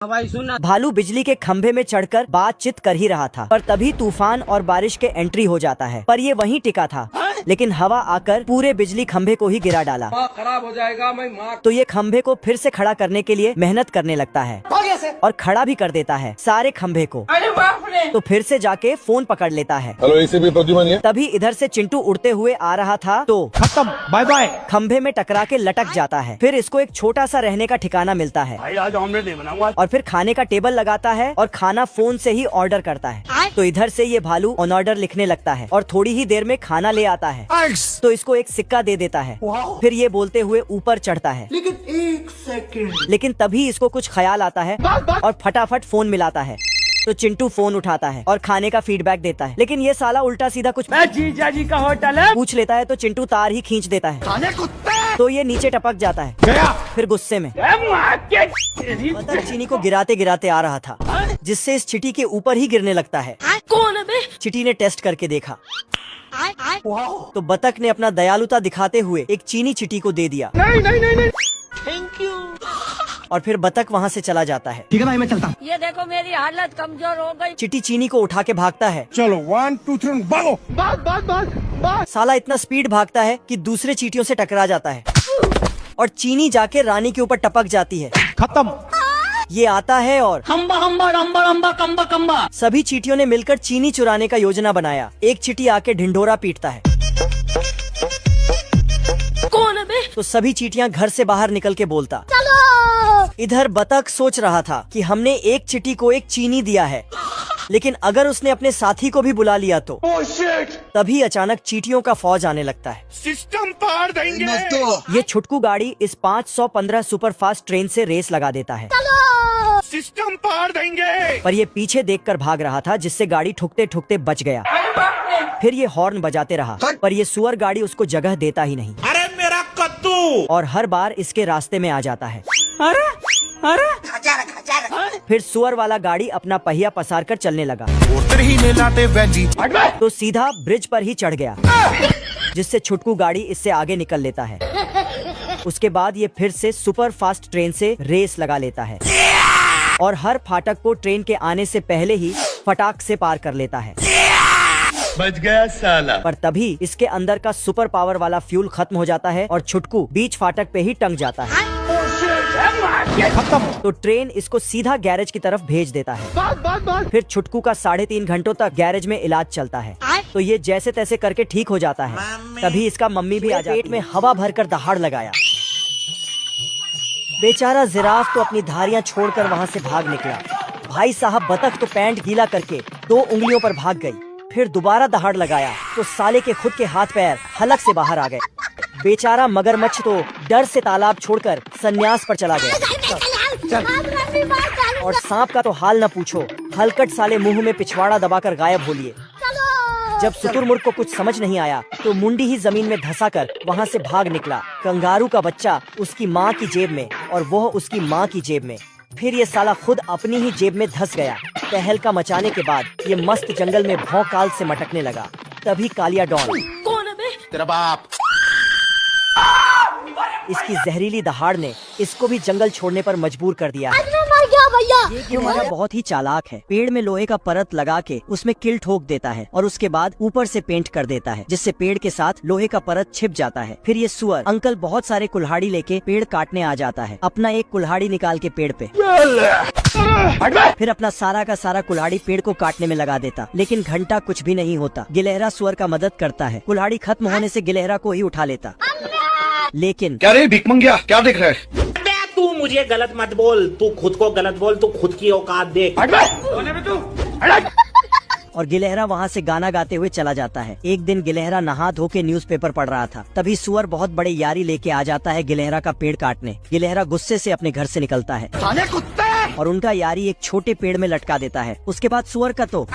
भाई सुन, भालू बिजली के खंभे में चढ़कर बातचीत कर ही रहा था, पर तभी तूफान और बारिश के एंट्री हो जाता है। पर ये वहीं टिका था, लेकिन हवा आकर पूरे बिजली खंभे को ही गिरा डाला। खराब हो जाएगा मैं माँ। तो ये खंभे को फिर से खड़ा करने के लिए मेहनत करने लगता है और खड़ा भी कर देता है सारे खंभे को। अरे बाप रे। तो फिर से जाके फोन पकड़ लेता है। हेलो, इसे भी प्रद्युमन है। तभी इधर से चिंटू उड़ते हुए आ रहा था तो खत्म, बाय बाय। खंभे में टकरा के लटक जाता है। फिर इसको एक छोटा सा रहने का ठिकाना मिलता है भाई आज ऑमलेट नहीं बनाऊंगा। और फिर खाने का टेबल लगाता है और खाना फोन से ही ऑर्डर करता है। तो इधर से ये भालू ऑन ऑर्डर लिखने लगता है और थोड़ी ही देर में खाना ले आता है। तो इसको एक सिक्का दे देता है। फिर ये बोलते हुए ऊपर चढ़ता है। लेकिन एक सेकंड। लेकिन तभी इसको कुछ ख्याल आता है और फटाफट फोन मिलाता है। तो चिंटू फोन उठाता है और खाने का फीडबैक देता है। लेकिन ये साला उल्टा सीधा कुछ जीजा जी का होटल है। पूछ लेता है। तो चिंटू तार ही खींच देता है। खाने कुत्ते तो ये नीचे टपक जाता है। गया। फिर गुस्से में बतख चीनी को गिराते गिराते आ रहा था, जिससे इस चिटी के ऊपर ही गिरने लगता है। कौन है बे? चिटी ने टेस्ट करके देखा तो बतख ने अपना दयालुता दिखाते हुए एक चीनी चिटी को दे दिया। नहीं नहीं नहीं नहीं। Thank you. और फिर बतख वहाँ से चला जाता है। ठीक है भाई, मैं चलता हूँ। ये देखो मेरी हालत कमजोर हो गई। चिटी चीनी को उठा के भागता है। चलो 1 2 3 भागो। भाग। साला इतना स्पीड भागता है कि दूसरे चींटियों से टकरा जाता है और चीनी जाके रानी के ऊपर टपक जाती है। खत्म। ये आता है और हम्बा हम्बा रम्बा रम्बा कम्बा कम्बा। सभी चींटियों ने मिलकर चीनी चुराने का योजना बनाया। एक चींटी आके ढिंढोरा पीटता है। कौन है बे? तो सभी चींटियां घर से बाहर निकल के बोलता। चलो। इधर बतख सोच रहा था कि हमने एक चींटी को एक चीनी दिया है, लेकिन अगर उसने अपने साथी को भी बुला लिया तो तभी अचानक चींटियों का फौज आने लगता है। सिस्टम पार देंगे। ये छुटकू गाड़ी इस 515 सुपरफास्ट ट्रेन से रेस लगा देता है। सिस्टम पार देंगे। पर ये पीछे देखकर भाग रहा था, जिससे गाड़ी ठुकते ठुकते बच गया। फिर ये हॉर्न बजाते रहा, पर ये सुअर गाड़ी उसको जगह देता ही नहीं। अरे मेरा कद्दू। और हर बार इसके रास्ते में आ जाता है। अरे अरे फिर सुअर वाला गाड़ी अपना पहिया पसार कर चलने लगा। तो सीधा ब्रिज पर ही चढ़ गया, जिससे छुटकू गाड़ी इससे आगे निकल लेता है। उसके बाद ये फिर से सुपर फास्ट ट्रेन से रेस लगा लेता है और हर फाटक को ट्रेन के आने से पहले ही फटाक से पार कर लेता है। बच गया साला। पर तभी इसके अंदर का सुपर पावर वाला फ्यूल खत्म हो जाता है और छुटकू बीच फाटक पे ही टंग जाता है। खत्म। तो ट्रेन इसको सीधा गैरेज की तरफ भेज देता है। फिर छुटकू का 3.5 घंटों तक गैरेज में इलाज चलता है। तो ये जैसे तैसे करके ठीक हो जाता है। तभी इसका मम्मी भी आ जाती है। पेट में हवा भरकर दहाड़ लगाया। बेचारा जिराफ तो अपनी धारियां छोड़कर वहाँ से भाग निकला। भाई साहब, बतख तो पैंट गीला करके 2 उंगलियों पर भाग गई। फिर दोबारा दहाड़ लगाया तो साले के खुद के हाथ पैर हलक से बाहर आ गए। बेचारा मगरमच्छ तो डर से तालाब छोड़कर संन्यास पर चला गया। और सांप का तो हाल न पूछो, हलकट साले मुंह में पिछवाड़ा दबाकर गायब हो लिए। जब शुतुरमुर्ग को कुछ समझ नहीं आया तो मुंडी ही जमीन में धंसाकर वहाँ से भाग निकला। कंगारू का बच्चा उसकी माँ की जेब में और वह उसकी माँ की जेब में। फिर ये साला खुद अपनी ही जेब में धंस गया। तहलका मचाने के बाद ये मस्त जंगल में भौकाल से मटकने लगा। तभी कालिया डॉन, कौन है बे? तेरा बाप। इसकी जहरीली दहाड़ ने इसको भी जंगल छोड़ने पर मजबूर कर दिया। आज मैं मर गया भैया। ये कीड़ा बहुत ही चालाक है। पेड़ में लोहे का परत लगा के उसमें किल ठोक देता है और उसके बाद ऊपर से पेंट कर देता है, जिससे पेड़ के साथ लोहे का परत छिप जाता है। फिर ये सुअर अंकल बहुत सारे कुल्हाड़ी लेके पेड़ काटने आ जाता है। अपना एक कुल्हाड़ी निकाल के पेड़ पे फिर अपना सारा का सारा कुल्हाड़ी पेड़ को काटने में लगा देता। लेकिन घंटा कुछ भी नहीं होता। गिलहरा सुअर का मदद करता है। कुल्हाड़ी खत्म होने से गिलहरा को ही उठा लेता। लेकिन क्या रे भिकमंगिया, क्या देख रहा है? तू मुझे गलत मत बोल, तू खुद को गलत बोल, तू खुद की औकात देख। और गिलहरा वहाँ से गाना गाते हुए चला जाता है। एक दिन गिलहरा नहा धो के न्यूज़पेपर पढ़ रहा था। तभी सुअर बहुत बड़े यारी लेके आ जाता है गिलहरा का पेड़ काटने। गिलहरा गुस्से से अपने घर से निकलता है और उनका यारी एक छोटे पेड़ में लटका देता है। उसके बाद सुअर का तो